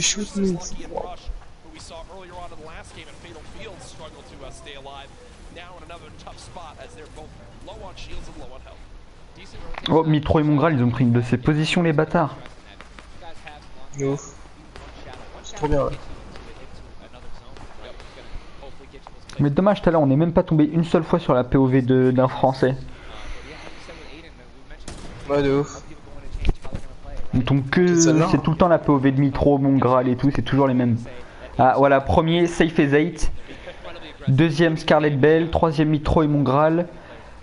shoot me. Oh, Mitro et Mongral, ils ont pris une de ces positions, les bâtards. Yo. C'est trop bien, ouais. Mais dommage, tout à l'heure, on n'est même pas tombé une seule fois sur la POV d'un Français. Ouais, de ouf. On tombe que. C'est tout le temps la POV de Mitro, Mongral et tout, c'est toujours les mêmes. Ah, voilà, premier, Safe et Zayt. Deuxième, Scarlet Bell. Troisième, Mitro et Mongral.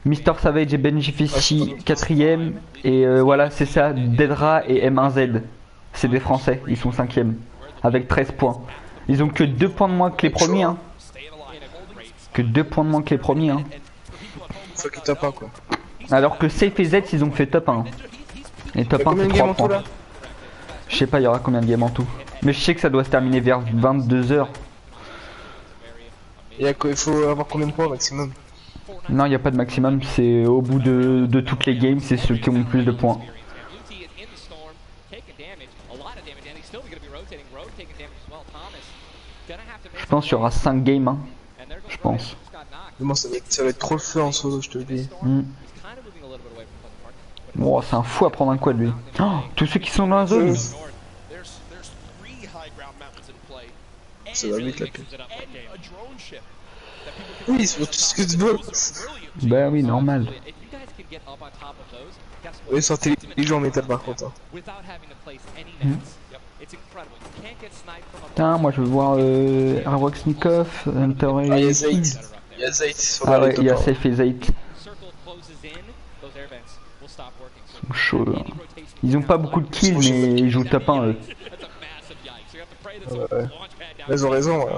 Mister Savage et Benji Fishy, quatrième. Et voilà, c'est ça, Dedra et M1Z. C'est des Français, ils sont cinquième. Avec 13 points. Ils ont que 2 points de moins que les premiers, hein. Que 2 points de moins que les premiers, hein. Faut qu'ils top 1, quoi. Alors que Safe et Z, ils ont fait top 1. Et top 1, c'est 3 points. Là, je sais pas, il y aura combien de games en tout. Mais je sais que ça doit se terminer vers 22 h. Il faut avoir combien de points maximum? Non, il n'y a pas de maximum, c'est au bout de toutes les games, c'est ceux qui ont le plus de points. Je pense qu'il y aura 5 games, hein. Je pense. Moi, ça va être trop le feu en solo, je te le dis. Oh, c'est un fou à prendre un quad lui. Oh, tous ceux qui sont dans la zone. Ça va vite la pute. Oui, ils sont tous que de boss. Bah oui, normal. Oui, ils sont intelligents en métal par contre. Putain, moi je veux voir Arwaxnikov, Hunter et... Ah, il y a Zayt. Il y a Zayt sur ah ouais, il y a Safe et Zayt. Ils sont chauds là. Ils ont pas beaucoup de kills mais ils jouent top 1 eux. Ouais. Ils ont raison, ouais.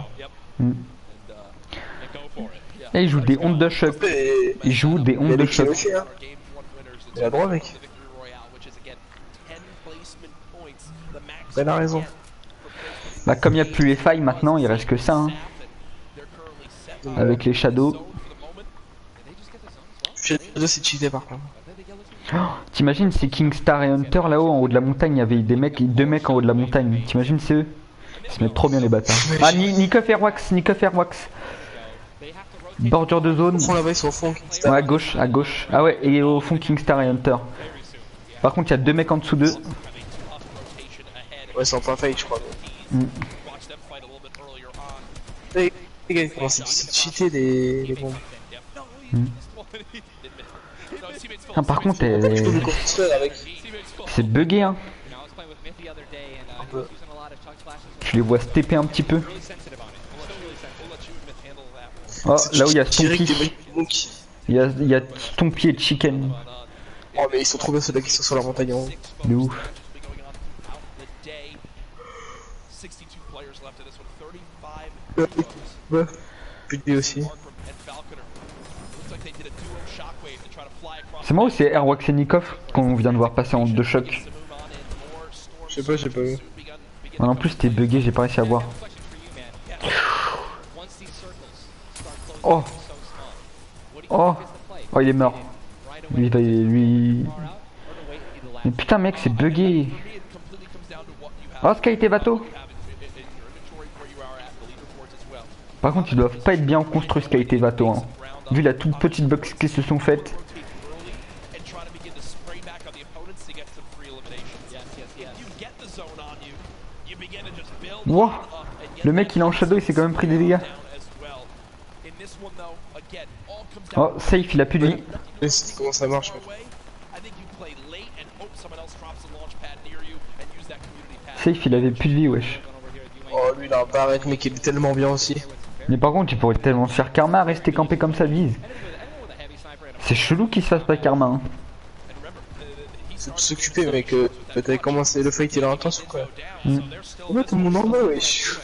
Et ils jouent des ondes de choc. Ils jouent des ondes de choc. Il a droit mec. Il a raison. Bah comme il n'y a plus les failles maintenant, il reste que ça. Hein. Avec les shadows. Shadow c'est cheaté par contre. Oh, t'imagines c'est Kingstar et Hunter là-haut en haut de la montagne, il y avait deux mecs en haut de la montagne. T'imagines c'est eux? Ils se mettent trop bien les bâtards. Ah Nikov Airwax, Bordure de zone. Au fond là-bas ils sont au fond Kingstar. Ouais à gauche. Ah ouais et au fond Kingstar et Hunter. Par contre il y a 2 mecs en dessous d'eux. Ouais c'est en plein fight je crois. Les gars comment c'est cheaté les bombes. Ah, par contre c'est bugué hein. Tu les vois stepper un petit peu. Oh là où il y a Stompy. Il y a Stompy et Chicken. Oh mais ils sont trop bien ceux-là qui sont sur la montagne en haut. De ouf. Ouais. Puis aussi. C'est moi ou c'est Airwax et Nikov qu'on vient de voir passer en 2 chocs? Je sais pas, j'ai pas vu. Ah, en plus t'es bugué, j'ai pas réussi à voir. Oh oh oh il est mort. Lui. Mais putain mec c'est bugué. Oh Sky et Vato. Par contre ils doivent pas être bien construits Sky et Vato hein. Vu la toute petite box qu'ils se sont faites. Wow. Le mec il est en shadow, il s'est quand même pris des dégâts. Oh Safe il a plus de vie. Comment ça marche? Safe il avait plus de vie wesh. Oh lui il a un barrette mec il est tellement bien aussi. Mais par contre il pourrait tellement se faire karma à rester campé comme ça vise. C'est chelou qu'il se fasse pas karma hein. C'est pour s'occuper mec, t'avais commencé le fight il est intense ou quoi? Ouais tout le monde en bas wesh.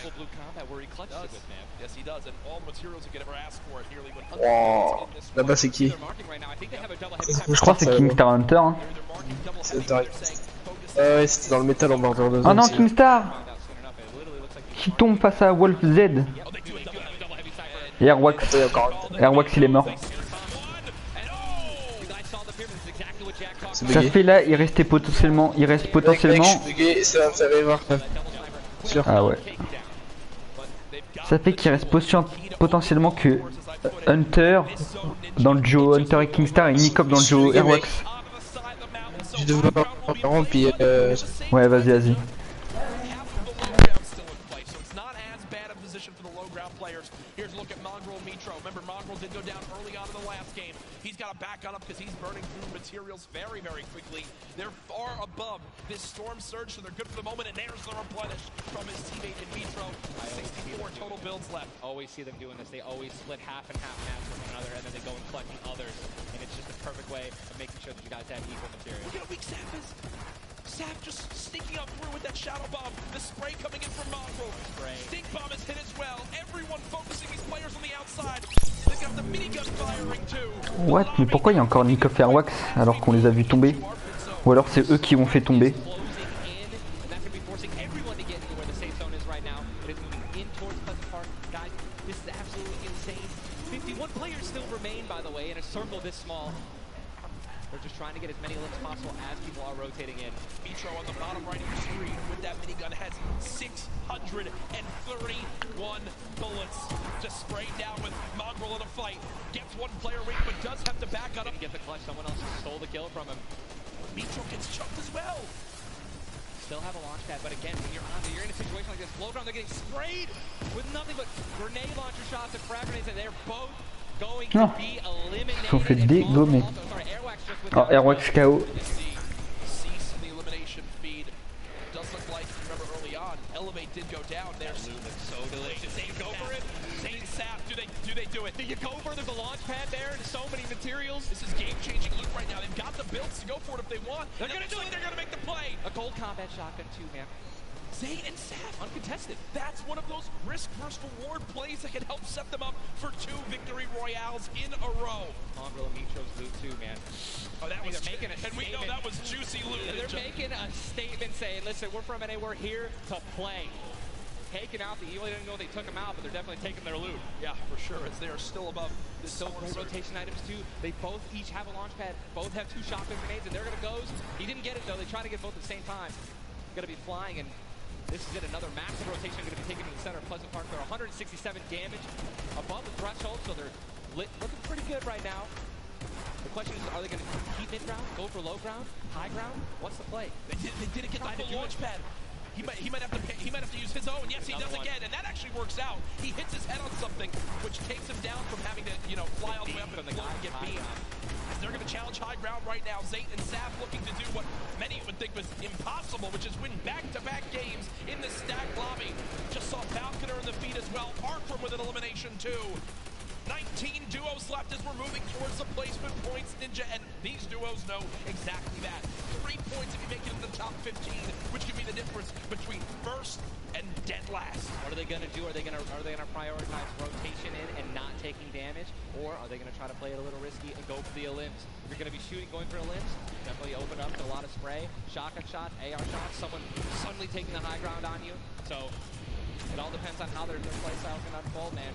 Wow. Là-bas c'est qui? Je crois que c'est Kingstar Hunter hein. Ouais c'était dans le métal en bordure de zone. Oh non Kingstar qui tombe face à Wolf Z. Et Airwax il est mort. Ça fait là il reste potentiellement Mec, je suis bugué, ça va me faire rire. Sûr. Ah ouais. Ça fait qu'il reste potentiellement que Hunter dans le duo Hunter et Kingstar et Nicop dans le duo Airwax. Je devais avoir puis Ouais, vas-y. Here's a look at Mongrel and Mitro. Remember, Mongrel did go down early on in the last game. He's got to back on up because he's burning through materials very, very quickly. They're far above this Storm Surge, so they're good for the moment, and there's the replenish from his teammate in Mitro. 64 total builds left. Always see them doing this. They always split half and half matches with one another, and then they go and collecting others. And it's just a perfect way of making sure that you guys have equal material. Look at how weak Sap is. Sap just sneaking up through with that Shadow Bomb. The spray coming in from Mongrel. Stink Bomb is hit as well. Everyone focusing these players on the outside. They've got the minigun firing too. What? Mais pourquoi il y a encore Nicop et Airwax alors qu'on les a vus tomber? Ou alors c'est eux qui ont fait tomber? They're just trying to get as many limbs possible as people are rotating in. Mitro on the bottom right of your screen with that minigun has 631 bullets. Just sprayed down with Mongrel in a fight. Gets one player weak, but does have to back on up. Get the clutch. Someone else stole the kill from him. Mitro gets chunked as well. Still have a launch pad, but again, when you're in a situation like this, low ground, they're getting sprayed with nothing but grenade launcher shots and frag grenades, and they're both going to be eliminated. Ils sont fait dégommer. Oh, Airwax KO. Cease the elimination feed. Does look like, remember early on, Elevate did go down. There's so delicious. They go for it. Zane Sap, do they do it? Do you go for it? There's a launch pad there and so many materials. This is game-changing loot right now. They've got the builds to go for it if they want. They're gonna do it. They're gonna make the play. A gold combat shotgun too, man. Zane and Sap uncontested. That's one of those risk versus reward plays that can help set them up for 2 victory royales in a row. Mongrel and Mitro's loot too, man. Oh, that was making a and we know that was juicy loot. They're making a statement saying, listen, we're from NA, we're here to play. Taking out the evil, they didn't know they took them out, but they're definitely taking their loot. Yeah, for sure, as they are still above this. So great rotation items too. They both each have a launch pad, both have 2 shotgun grenades, and they're gonna go. He didn't get it though, they try to get both at the same time. Gonna be flying, and this is it, another massive rotation going to be taken to the center of Pleasant Park. They're 167 damage above the threshold, so they're looking pretty good right now. The question is, are they going to keep mid-ground, go for low ground, high ground? What's the play? They didn't get the full launch pad. He might have to use his own. Yes, he does again, and that actually works out. He hits his head on something, which takes him down from having to, fly all the way up and get beamed. They're going to challenge high ground right now. Zayt and Sap looking to do what many would think was impossible, which is win back-to-back games in the stacked lobby. Just saw Falconer in the feed as well. Arkram with an elimination too. 19 duos left as we're moving towards the placement points, Ninja, and these duos know exactly that. 3 points if you make it in the top 15, which can be the difference between first and dead last. What are they going to do? Are they going to prioritize rotation in and not taking damage, or are they going to try to play it a little risky and go for the elims? If you're going to be going for elims, definitely open up to a lot of spray, shotgun shots, AR shots, someone suddenly taking the high ground on you. So it all depends on how their play style is going to unfold, man.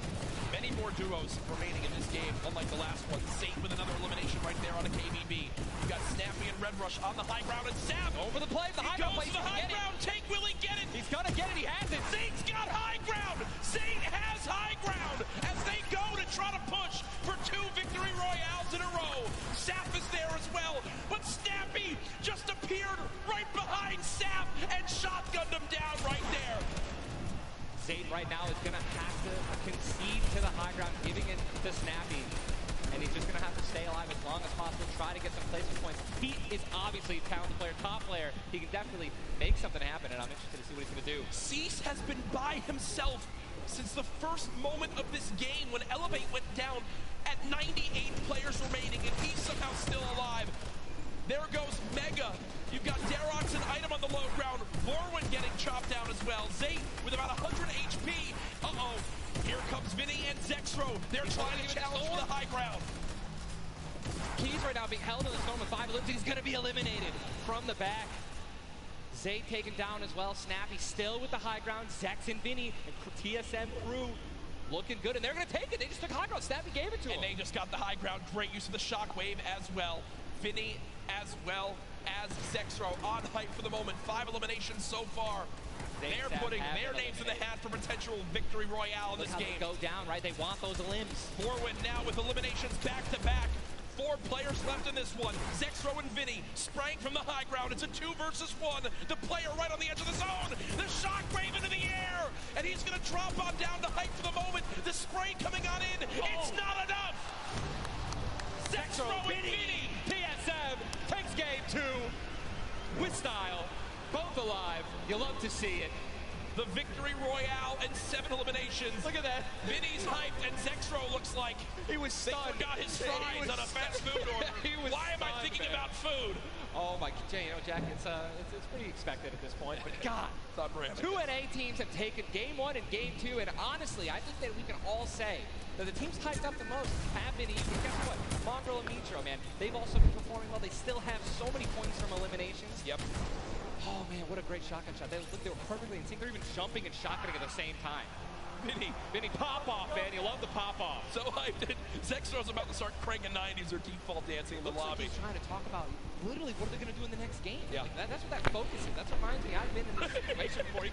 Many more duos remaining in this game, unlike the last one. Zayt with another elimination right there on a KBB. You got Snappy and Red Rush on the high ground, and Sap over the play. The high ground goes to the high ground. Take, will he get it? He's gonna get it. He has it. Zayt's got high ground. Zayt has high ground as they go to try to push for 2 victory royales in a row. Sap is there as well, but Snappy just appeared right behind Sap and shotgunned him down right there. Zayt right now is going to have to concede to the high ground, giving it to Snappy. And he's just going to have to stay alive as long as possible, try to get some placement points. He is obviously a talented player, top player. He can definitely make something happen, and I'm interested to see what he's going to do. Cease has been by himself since the first moment of this game when Elevate went down at 98 players remaining, and he's somehow still alive. There goes Mega. You've got Darox and Item on the low ground. Vorwin getting chopped down as well. Zayt with about 100 HP. Uh-oh. Here comes Vinny and Zexro. They're trying to challenge for the high ground. Keys right now being held in the storm with 5 limbs. He's going to be eliminated from the back. Zayt taken down as well. Snappy still with the high ground. Zex and Vinny and TSM crew looking good, and they're going to take it. They just took high ground. Snappy gave it to him. And they just got the high ground. Great use of the shockwave as well. Vinny as well as Zexro on hype for the moment. 5 eliminations so far. They're putting their names in the hat for potential victory royale in this game. Go down, right? They want those limbs. Forward now with eliminations back to back. 4 players left in this one. Zexro and Vinny spraying from the high ground. It's a 2 versus 1. The player right on the edge of the zone. The shockwave into the air. And he's going to drop on down to height for the moment. The spray coming on in. It's not enough. Zexro and Vinny. PSM takes game 2 with style. Both alive. You love to see it. The victory royale and 7 eliminations. Look at that. Vinny's hyped and Zexro looks like he was stunned. They forgot his fries on a fast food order. Why am I thinking about food? Oh my, Jay, you know, Jack, it's pretty expected at this point. But God, 2 NA teams have taken game 1 and game 2, and honestly, I think that we can all say that the teams hyped up the most have been easy. Guess what? Mongrel and Mitro, man, they've also been performing well. They still have so many points from eliminations. Yep. Oh man, what a great shotgun shot. They were perfectly in sync. They're even jumping and shotgunning at the same time. Vinny, pop off, man. You love the pop off. So hyped. Zexro's about to start cranking 90s or default dancing in the lobby. Like he's trying to talk about literally what are they going to do in the next game. Yeah. Like that's what that focus is. That reminds me, I've been in this situation before.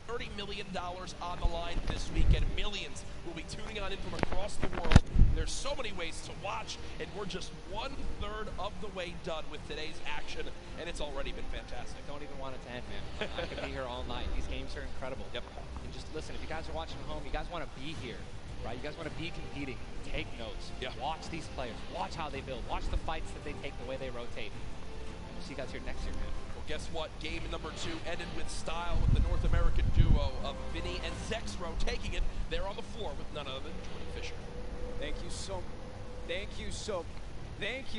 $30 million on the line this week, and millions will be tuning on in from across the world. There's so many ways to watch, and we're just 1/3 of the way done with today's action, and it's already been fantastic. I don't even want it to end, man. I could be here all night. These games are incredible. Yep. And just listen, if you guys are watching at home, you guys want to be here, right? You guys want to be competing. Take notes. Yeah. Watch these players. Watch how they build. Watch the fights that they take, the way they rotate. We'll see you guys here next year, man. Guess what? Game number 2 ended with style with the North American duo of Vinny and Zexro taking it there on the floor with none other than Jordan Fisher. Thank you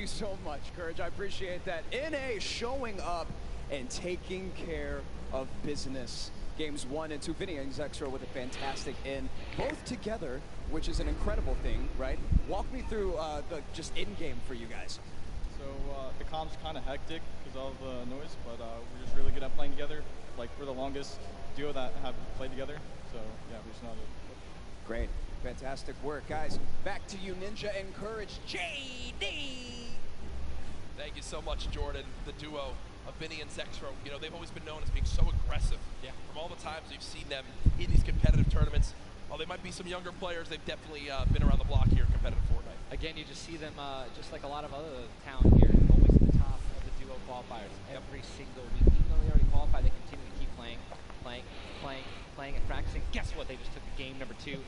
so much, Courage. I appreciate that. NA showing up and taking care of business. Games 1 and 2, Vinny and Zexro with a fantastic in, both together, which is an incredible thing, right? Walk me through the just in-game for you guys. So the comp's kind of hectic because of all the noise, but we're just really good at playing together. Like we're the longest duo that have played together, so yeah, we just know it. Great, fantastic work, guys. Back to you, Ninja and Courage, JD. Thank you so much, Jordan. The duo of Vinny and Zexro, you know, they've always been known as being so aggressive. Yeah. From all the times we've seen them in these competitive tournaments, while they might be some younger players, they've definitely been around the block here in competitive Fortnite. Again, you just see them, just like a lot of other talent here, always at the top of the duo qualifiers every single week. Even though they already qualified, they continue to keep playing and practicing. Guess what? They just took the game number 2. You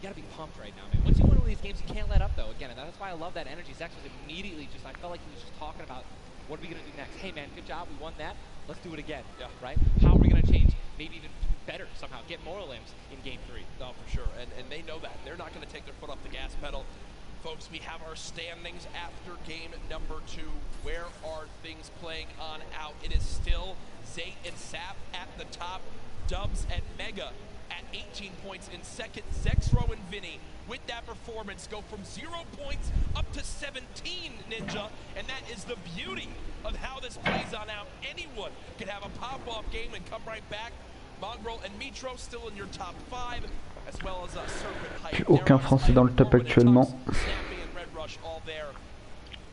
gotta be pumped right now, man. Once you win one of these games, you can't let up, though. Again, and that's why I love that energy. Zach was immediately just, I felt like he was just talking about, what are we gonna do next? Hey, man, good job. We won that. Let's do it again. Yeah. Right? How are we gonna change? Maybe even do better somehow. Get more limbs in game 3. No, for sure. And they know that. They're not going to take their foot off the gas pedal. Folks, we have our standings after game number 2. Where are things playing on out? It is still Zayt and Sap at the top. Dubs and Mega at 18 points in second. Zexro and Vinny with that performance go from 0 points up to 17, Ninja. And that is the beauty of how this plays on out. Anyone can have a pop-off game and come right back. Mongrel and Mitro still in your top 5, as well as Serpent Hype. J'ai aucun français dans le top actuellement.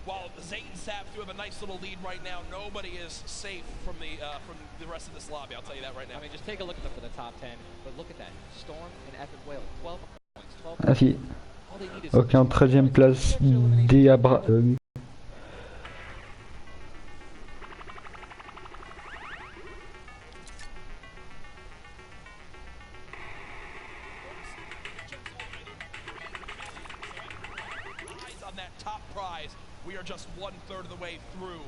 While Zayt and Sap do have a nice little lead right now, nobody is safe from the rest of this lobby. I'll tell you that right now. I mean, just take a look at them for the top 10. But look at that. Storm and Epic Whale, 12 points. 12 Ah si. All they need is Ok, en 13e place, Diabra. On that top prize, we are just 1/3 of the way through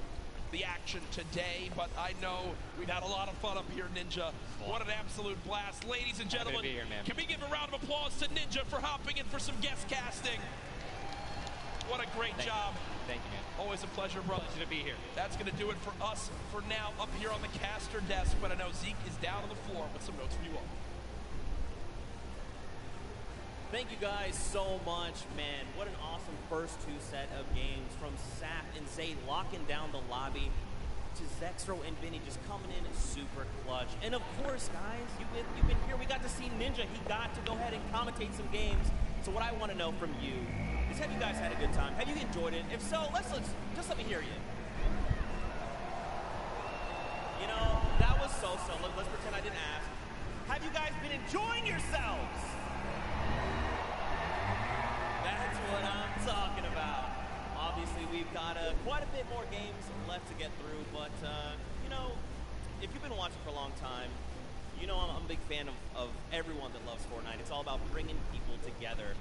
the action today, but I know we've had a lot of fun up here, Ninja. What an absolute blast. Ladies and gentlemen, here, man. Can we give a round of applause to Ninja for hopping in for some guest casting? What a great job. Thank you, man. Always a pleasure, brother. Pleasure to be here. That's going to do it for us for now up here on the caster desk, but I know Zeke is down on the floor with some notes for you all. Thank you guys so much, man. What an awesome first two set of games from Sap and Zayd locking down the lobby to Zexro and Vinny just coming in super clutch. And of course, guys, you've been here. We got to see Ninja. He got to go ahead and commentate some games. So what I want to know from you is, have you guys had a good time? Have you enjoyed it? If so, let's just let me hear you. You know, that was so-so. Let's pretend I didn't ask. Have you guys been enjoying yourselves? That's what I'm talking about. Obviously, we've got quite a bit more games left to get through, but, you know, if you've been watching for a long time, you know I'm a big fan of everyone that loves Fortnite. It's all about bringing people together.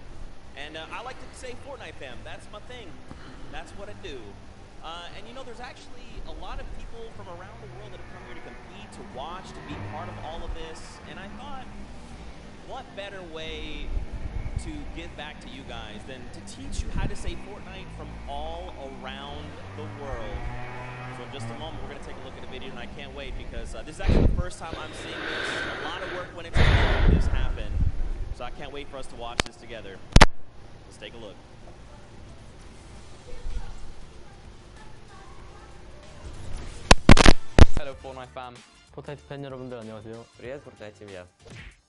And I like to say Fortnite fam. That's my thing. That's what I do. And, you know, there's actually a lot of people from around the world that have come here to compete, to watch, to be part of all of this. And I thought, what better way to give back to you guys than to teach you how to say Fortnite from all around the world. So in just a moment, we're going to take a look at the video, and I can't wait because this is actually the first time I'm seeing this. A lot of work went into making this happen. So I can't wait for us to watch this together. Let's take a look. Hello Fortnite fam. 포트나이트 팬 여러분들 안녕하세요. Variés Fortnite team이야.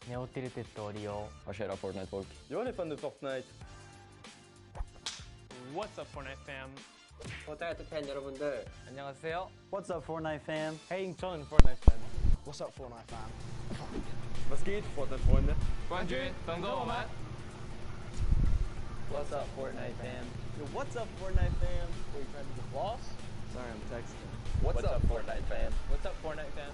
Ne ho detto Rio. Tjena Fortnite folk. Jag är fan nu Fortnite. What's up Fortnite fam? Fortnite 팬 여러분들. 안녕하세요. What's up Fortnite fam? Hey, 저는 Fortnite fan. What's up Fortnite fam? Was geht, Fortnite-Freunde? 冠军等着我们。 What's up Fortnite fam? Yo, what's up Fortnite fam? Wait, you trying to get lost? Sorry, I'm texting. What's up Fortnite fam? What's up Fortnite fam?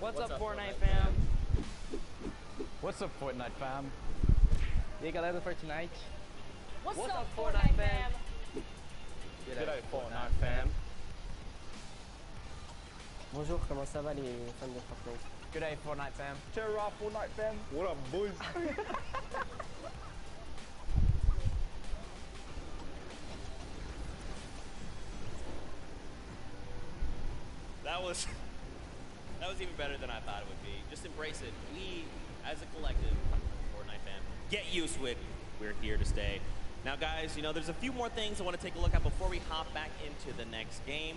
What's up Fortnite fam? What's up Fortnite fam? E aí galera do Fortnite? What's up Fortnite fam? G'day Fortnite fam. Bonjour, comment ça va les fans de Fortnite? Good day Fortnite fam. Cheer up Fortnite fam. What up, boys? That was even better than I thought it would be. Just embrace it. We, as a collective, Fortnite fam, get used to it. We're here to stay. Now, guys, you know, there's a few more things I want to take a look at before we hop back into the next game.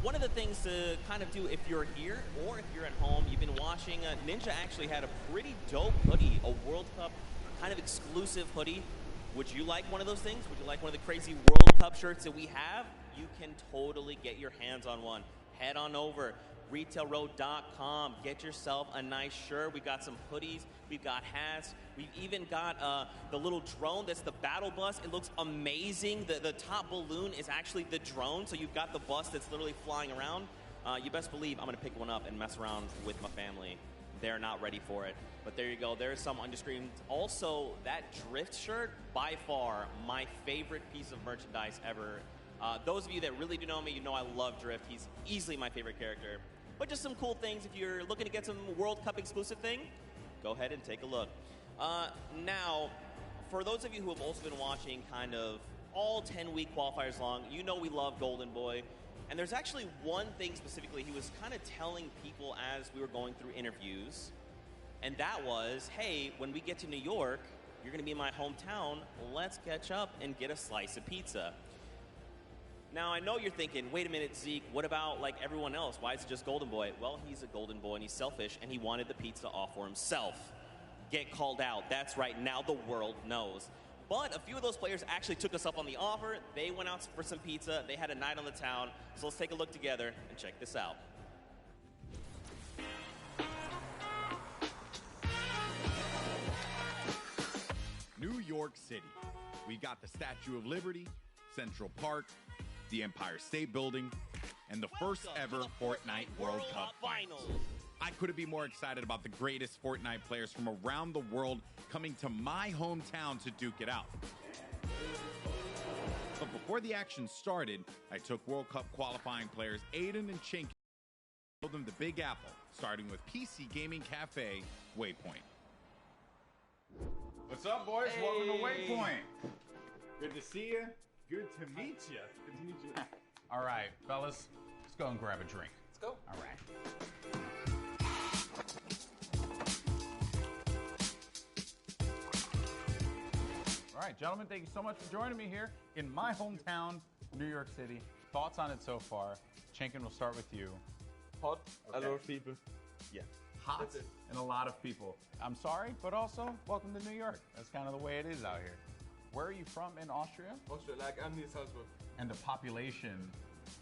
One of the things to kind of do if you're here or if you're at home, you've been watching, Ninja actually had a pretty dope hoodie, a World Cup kind of exclusive hoodie. Would you like one of those things? Would you like one of the crazy World Cup shirts that we have? You can totally get your hands on one. Head on over, retailroad.com. Get yourself a nice shirt. We've got some hoodies. We've got hats. We've even got the little drone that's the battle bus. It looks amazing. The top balloon is actually the drone, so you've got the bus that's literally flying around. You best believe I'm going to pick one up and mess around with my family. They're not ready for it. But there you go. There's some on your screen. Also, that drift shirt, by far, my favorite piece of merchandise ever. Those of you that really do know me, you know I love Drift. He's easily my favorite character. But just some cool things. If you're looking to get some World Cup exclusive thing, go ahead and take a look. Now, for those of you who have also been watching kind of all 10-week qualifiers long, you know we love Golden Boy. And there's actually one thing specifically he was kind of telling people as we were going through interviews. And that was, hey, when we get to New York, you're going to be in my hometown. Let's catch up and get a slice of pizza. Now, I know you're thinking, wait a minute, Zeke, what about like everyone else? Why is it just Golden Boy? Well, he's a Golden Boy and he's selfish and he wanted the pizza off for himself. Get called out. That's right. Now the world knows. But a few of those players actually took us up on the offer. They went out for some pizza. They had a night on the town. So let's take a look together and check this out. New York City. We got the Statue of Liberty, Central Park, the Empire State Building, and the first ever Fortnite World Cup Finals. I couldn't be more excited about the greatest Fortnite players from around the world coming to my hometown to duke it out. But before the action started, I took World Cup qualifying players Aiden and Chink and showed them the Big Apple, starting with PC Gaming Cafe Waypoint. What's up, boys? Hey. Welcome to Waypoint. Good to see you. Good to meet you. Good to meet you. All right, fellas, let's go and grab a drink. Let's go. All right. right, gentlemen, thank you so much for joining me here in my hometown, New York City. Thoughts on it so far? Chaîne, we'll start with you. Hot, a lot of people. Yeah. Hot and a lot of people. I'm sorry, but also welcome to New York. That's kind of the way it is out here. Where are you from in Austria? Austria, like I'm near Salzburg. And the population?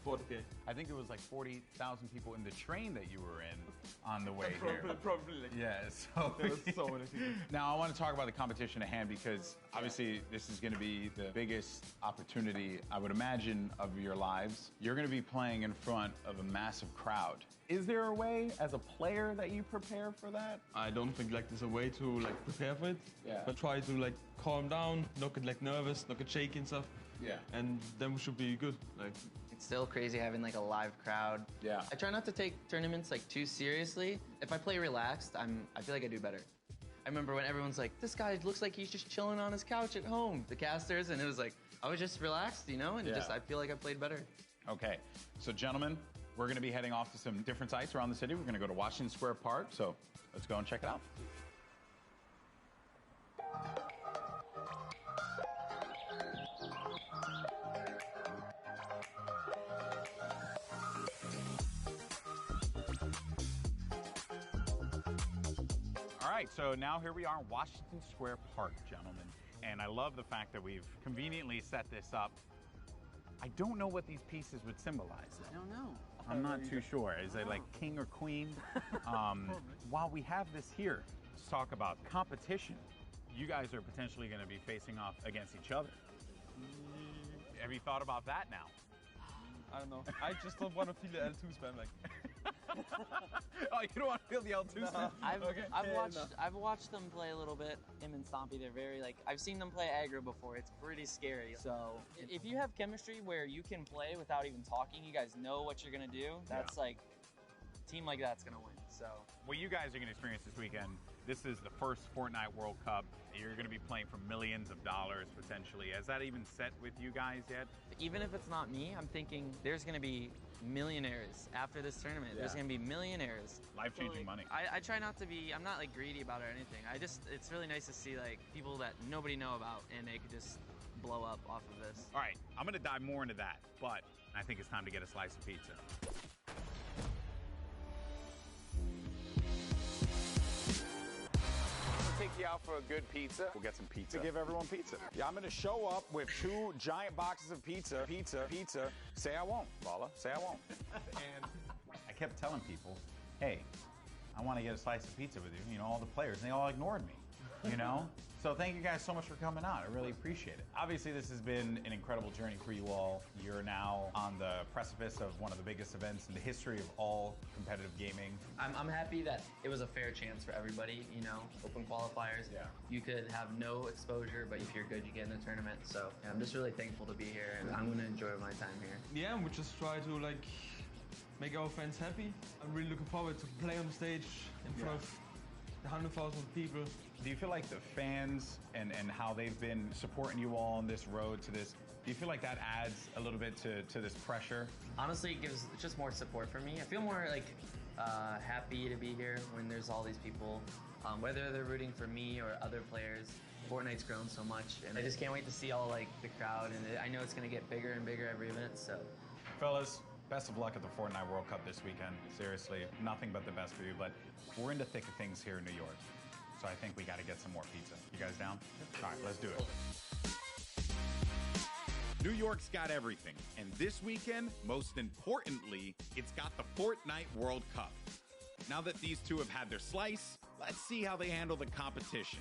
40K. I think it was like 40,000 people in the train that you were in on the way here. Probably. Like, yeah, so, so many people. Now I want to talk about the competition at hand because obviously this is going to be the biggest opportunity, I would imagine, of your lives. You're going to be playing in front of a massive crowd. Is there a way as a player that you prepare for that? I don't think like there's a way to like prepare for it. Yeah. But try to like calm down, not get like nervous, not get shaky and stuff. Yeah. And then we should be good. Like it's still crazy having like a live crowd. Yeah. I try not to take tournaments like too seriously. If I play relaxed, I feel like I do better. I remember when everyone's like, this guy looks like he's just chilling on his couch at home, the casters, and it was like, I was just relaxed, you know, and just I feel like I played better. Okay, so gentlemen, we're gonna be heading off to some different sites around the city. We're gonna go to Washington Square Park, so let's go and check it out. All right, so now here we are in Washington Square Park, gentlemen. And I love the fact that we've conveniently set this up. I don't know what these pieces would symbolize. I don't know. I'm not too sure. Is it like king or queen? While we have this here, let's talk about competition. You guys are potentially going to be facing off against each other. Have you thought about that now? I don't know. I just don't want to feel the L2 spam like. Oh, you don't want to feel the L2 spam? I've watched them play a little bit. Him and Stompy, they're very like, I've seen them play aggro before. It's pretty scary. So if you have chemistry where you can play without even talking, you guys know what you're gonna do. That's like, a team like that's gonna win. So what you guys are gonna experience this weekend, this is the first Fortnite World Cup. You're gonna be playing for millions of dollars potentially. Has that even set with you guys yet? Even if it's not me, I'm thinking there's gonna be millionaires after this tournament. There's gonna be millionaires. Life-changing money. I try not to be, I'm not like greedy about it or anything. It's really nice to see like people that nobody know about and they could just blow up off of this. All right, I'm gonna dive more into that, but I think it's time to get a slice of pizza. Take you out for a good pizza. We'll get some pizza. To give everyone pizza. Yeah, I'm gonna show up with 2 giant boxes of pizza. Say I won't, Lala. Say I won't. And I kept telling people, hey, I want to get a slice of pizza with you, all the players, and they all ignored me, So thank you guys so much for coming out. I really appreciate it. Obviously, this has been an incredible journey for you all. You're now on the precipice of one of the biggest events in the history of all competitive gaming. I'm happy that it was a fair chance for everybody, open qualifiers. Yeah. You could have no exposure, but if you're good, you get in the tournament. So I'm just really thankful to be here, and I'm gonna enjoy my time here. yeah, we just try to like make our fans happy. I'm really looking forward to play on the stage in front of the 100,000 people. Do you feel like the fans and how they've been supporting you all on this road to this, do you feel like that adds a little bit to this pressure? Honestly, it gives just more support for me. I feel more like happy to be here when there's all these people, whether they're rooting for me or other players. Fortnite's grown so much, and I just can't wait to see all like the crowd, and I know it's gonna get bigger and bigger every event, so. Fellas, best of luck at the Fortnite World Cup this weekend. Seriously, nothing but the best for you, but we're in the thick of things here in New York. So I think we got to get some more pizza. You guys down? All right, let's do it. New York's got everything, and this weekend, most importantly, it's got the Fortnite World Cup. Now that these two have had their slice, let's see how they handle the competition.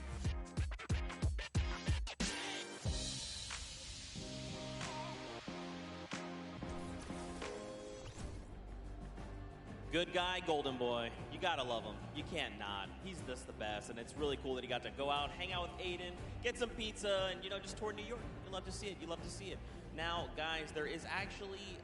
Good guy, golden boy. You gotta love him. You can't not. He's just the best, and it's really cool that he got to go out, hang out with Aiden, get some pizza, and just tour New York. You love to see it. You love to see it. Now, guys, there is actually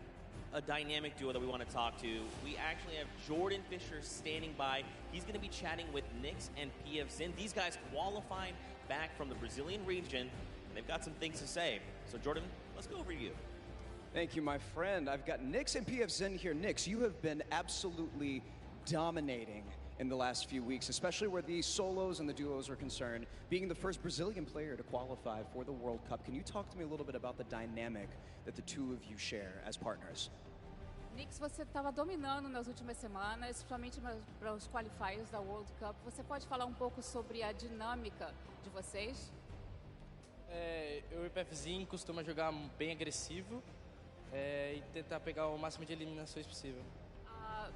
a dynamic duo that we want to talk to. We actually have Jordan Fisher standing by. He's going to be chatting with Nix and PF Zin. These guys qualified back from the Brazilian region, and they've got some things to say. So, Jordan, let's go over to you. Thank you, my friend. I've got Nix and PF Zin here. Nix, you have been absolutely dominating in the last few weeks, especially where the solos and the duos are concerned, being the first Brazilian player to qualify for the World Cup. Can you talk to me a little bit about the dynamic that the two of you share as partners? Nix, você estava dominando nas últimas semanas, principalmente para os qualifiers da World Cup. Você pode falar um pouco sobre a dinâmica de vocês? Eu e o PFzinho costuma jogar bem agressivo e tentar pegar o máximo de eliminações possível.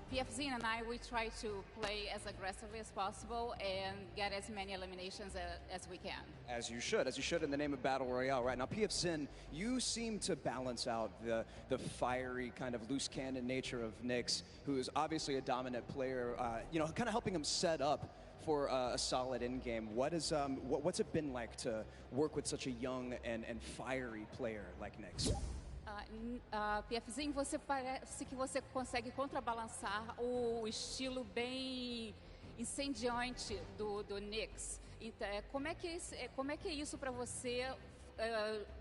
PFZ and I, we try to play as aggressively as possible and get as many eliminations as we can. As you should in the name of Battle Royale. Right now, PFZ, you seem to balance out the fiery kind of loose cannon nature of Nix, who is obviously a dominant player, kind of helping him set up for a solid end game. What's it been like to work with such a young and fiery player like Nix? PFzinho, você parece que você consegue contrabalançar o estilo bem incendiante do Nix. Então, como é que é isso para você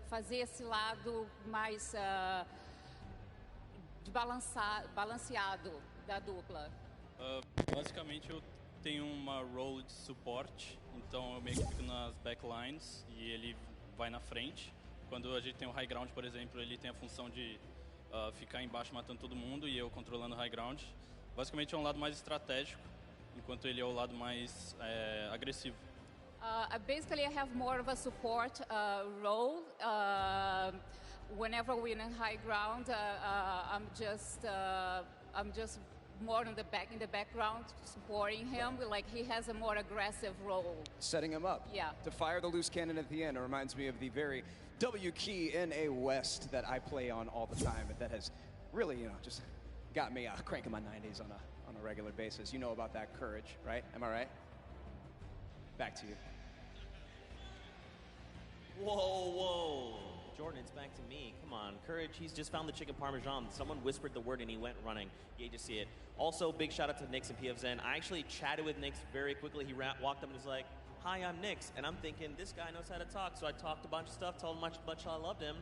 fazer esse lado mais balanceado da dupla? Basicamente eu tenho uma role de suporte, então eu meio que fico nas backlines e ele vai na frente. Quando a gente tem o high ground, por exemplo, ele tem a função de ficar embaixo matando todo mundo e eu controlando o high ground. Basicamente é um lado mais estratégico, enquanto ele é o lado mais agressivo. Basically, I have more of a support role. Whenever we're in high ground, I'm just more in the background, supporting him. Like he has a more aggressive role. Setting him up. Yeah. To fire the loose cannon at the end. It reminds me of the very W key in a West that I play on all the time. That has really, just got me cranking my 90s on a regular basis. You know about that courage, right? Am I right? Back to you. Whoa. Jordan, it's back to me. Come on, Courage, he's just found the chicken parmesan. Someone whispered the word and he went running. You hate to see it. Also, big shout out to Nix and PFZen. I actually chatted with Nix very quickly. He walked up and was like, "Hi, I'm Nix." And I'm thinking, this guy knows how to talk. So I talked a bunch of stuff, told him how much I loved him.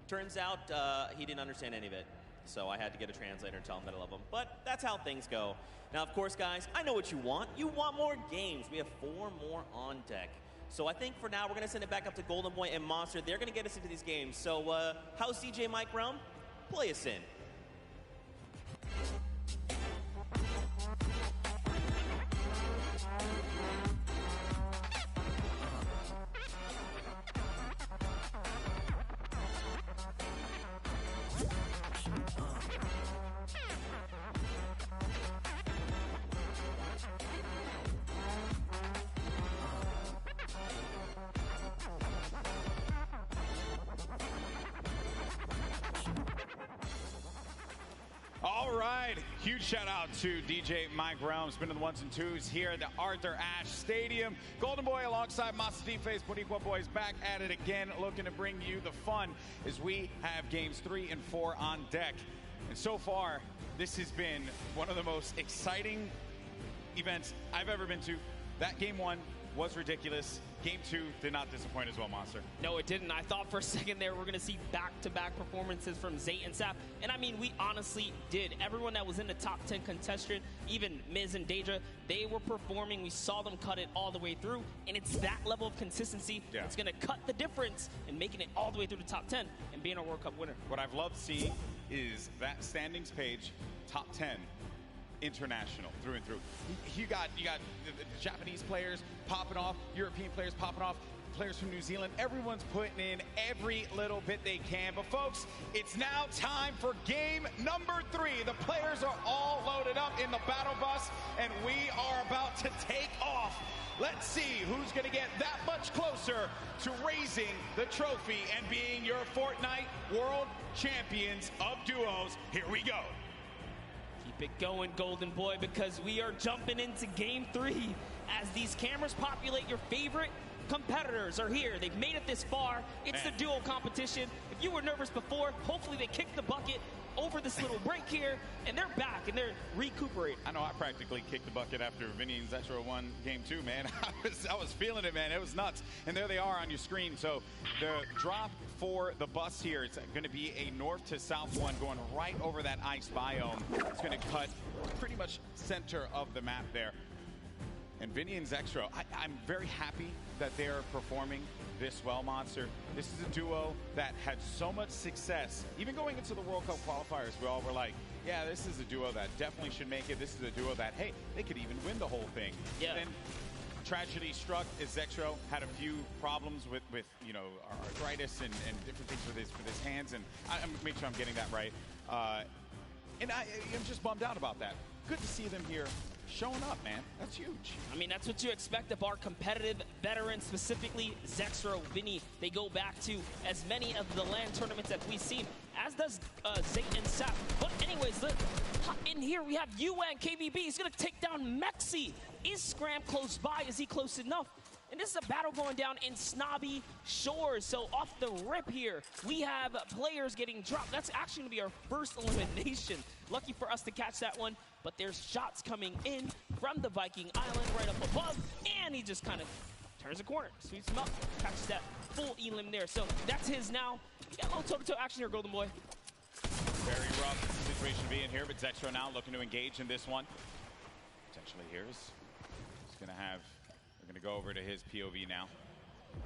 Turns out he didn't understand any of it. So I had to get a translator and tell him that I love him. But that's how things go. Now, of course, guys, I know what you want. You want more games. We have 4 more on deck. So I think for now, we're going to send it back up to Golden Boy and Monster. They're going to get us into these games. So how's DJ Mike Realm? Play us in. All right, huge shout out to DJ Mike Realm, spinning the 1s and 2s here at the Arthur Ashe Stadium. Golden Boy alongside Mastiface, Boricua Boys back at it again, looking to bring you the fun as we have games 3 and 4 on deck. And so far, this has been one of the most exciting events I've ever been to. That game 1 was ridiculous. Game 2 did not disappoint as well, Monster. No, it didn't. I thought for a second there we're going to see back-to-back performances from Zayt and Sap. And I mean, we honestly did. Everyone that was in the top 10 contestant, even Miz and Daedra, they were performing. We saw them cut it all the way through. And it's that level of consistency that's going to cut the difference in making it all the way through the top 10 and being a World Cup winner. What I've loved seeing is that standings page, top 10. International through and through. You got the Japanese players popping off, European players popping off, players from New Zealand. Everyone's putting in every little bit they can. But folks, it's now time for game number 3. The players are all loaded up in the battle bus, and we are about to take off. Let's see who's going to get that much closer to raising the trophy and being your Fortnite World Champions of Duos. Here we go. Keep it going, Golden Boy, because we are jumping into game 3 as these cameras populate. Your favorite competitors are here. They've made it this far. It's the duo competition. If you were nervous before, hopefully they kicked the bucket over this little break here, and they're back and they're recuperating. I know I practically kicked the bucket after Vinny and Zexro won game 2, man. I was feeling it, man. It was nuts. And there they are on your screen. So the drop for the bus here, it's going to be a north to south one going right over that ice biome. It's going to cut pretty much center of the map there. And Vinny and Zexro, I'm very happy that they're performing this well, Monster. This is a duo that had so much success. Even going into the World Cup qualifiers, we all were like, yeah, this is a duo that definitely should make it. This is a duo that, hey, they could even win the whole thing. Yeah. Then tragedy struck as Zexro had a few problems with you know, arthritis and different things with his hands. And I'm make sure I'm getting that right. And I'm just bummed out about that. Good to see them here showing up, man. That's huge. I mean, that's what you expect of our competitive veterans, specifically Zexro, Vinny. They go back to as many of the LAN tournaments that we've seen, as does Zayt and Sap. But anyways, look, in here we have UN KBB. He's going to take down Mexi. Is Scram close by? Is he close enough? And this is a battle going down in Snobby Shores. So off the rip here, we have players getting dropped. That's actually going to be our first elimination. Lucky for us to catch that one. But there's shots coming in from the Viking Island right up above. And he just kind of turns a corner, sweeps him up, catches that full elim there. So that's his now. We got a little toe-to-toe action here, Golden Boy. Very rough situation to be in here, but Zexro now looking to engage in this one. Potentially here is going to have... We're going to go over to his POV now.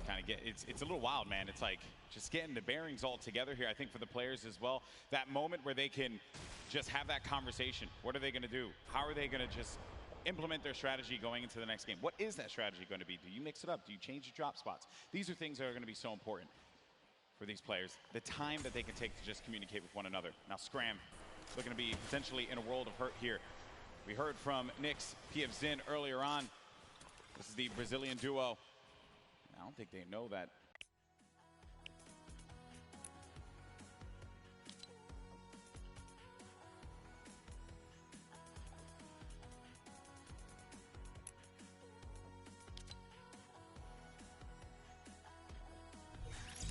Kind of get, it's a little wild, man. It's like just getting the bearings all together here, I think, for the players as well. That moment where they can just have that conversation. What are they going to do? How are they going to just implement their strategy going into the next game? What is that strategy going to be? Do you mix it up? Do you change your drop spots? These are things that are going to be so important for these players. The time that they can take to just communicate with one another. Now, Scram looking to be potentially in a world of hurt here. We heard from Nyx, PF Zin earlier on. This is the Brazilian duo. I don't think they know that.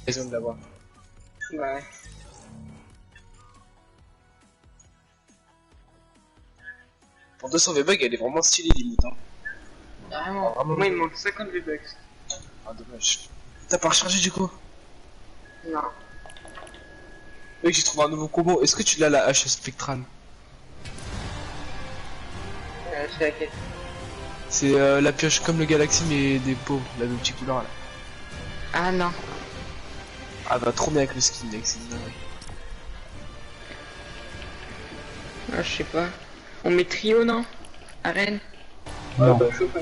Raison de l'avoir. Ouais. Pour 200 V-Bucks, elle est vraiment stylée limite. Hein. Vraiment, moi il me manque 50 V-Bucks. Ah dommage. T'as pas rechargé du coup? Non. Mec, j'ai trouvé un nouveau combo. Est-ce que tu l'as la hache spectrale? C'est laquelle? C'est la pioche comme le Galaxy mais des pots, la même petite couleur là. Ah non. Ah bah trop bien avec le skin mec, c'est une dinguerie. Ah je sais pas. On met trio non? Arène? Ouais bah je sais pas.